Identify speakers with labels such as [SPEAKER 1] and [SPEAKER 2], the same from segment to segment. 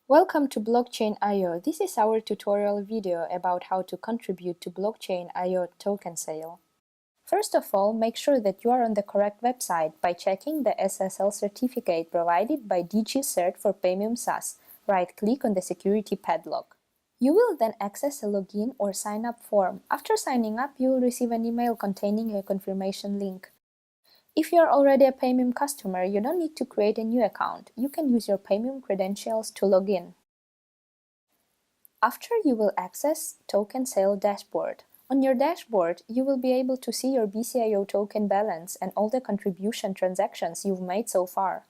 [SPEAKER 1] Welcome to Blockchain.io. This is our tutorial video about how to contribute to Blockchain.io token sale. First of all, make sure that you are on the correct website by checking the SSL certificate provided by DigiCert for Premium SaaS. Right-click on the security padlock. You will then access a login or sign-up form. After signing up, you will receive an email containing a confirmation link. If you are already a Premium customer, you don't need to create a new account. You can use your Premium credentials to log in. After, you will access Token Sale Dashboard. On your dashboard, you will be able to see your BCIO token balance and all the contribution transactions you've made so far.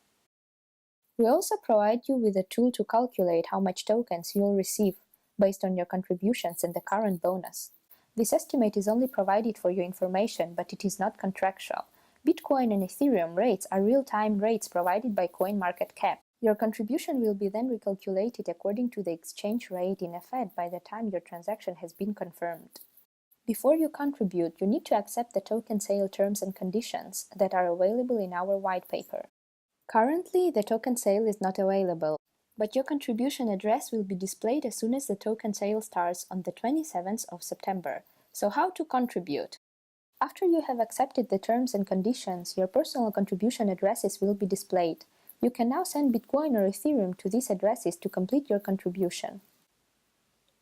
[SPEAKER 1] We also provide you with a tool to calculate how much tokens you'll receive based on your contributions and the current bonus. This estimate is only provided for your information, but it is not contractual. Bitcoin and Ethereum rates are real-time rates provided by CoinMarketCap. Your contribution will be then recalculated according to the exchange rate in effect by the time your transaction has been confirmed. Before you contribute, you need to accept the token sale terms and conditions that are available in our white paper. Currently, the token sale is not available, but your contribution address will be displayed as soon as the token sale starts on the 27th of September. So how to contribute? After you have accepted the terms and conditions, your personal contribution addresses will be displayed. You can now send Bitcoin or Ethereum to these addresses to complete your contribution.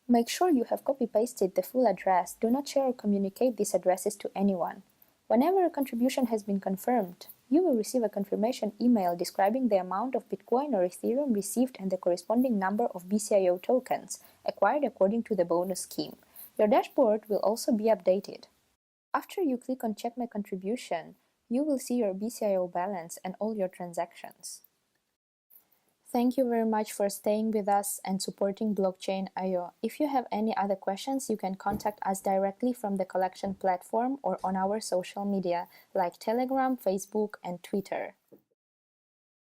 [SPEAKER 1] Make sure you have copy-pasted the full address. Do not share or communicate these addresses to anyone. Whenever a contribution has been confirmed, you will receive a confirmation email describing the amount of Bitcoin or Ethereum received and the corresponding number of BCIO tokens acquired according to the bonus scheme. Your dashboard will also be updated. After you click on Check My Contribution, you will see your BCIO balance and all your transactions. Thank you very much for staying with us and supporting Blockchain.io. If you have any other questions, you can contact us directly from the collection platform or on our social media like Telegram, Facebook, and Twitter.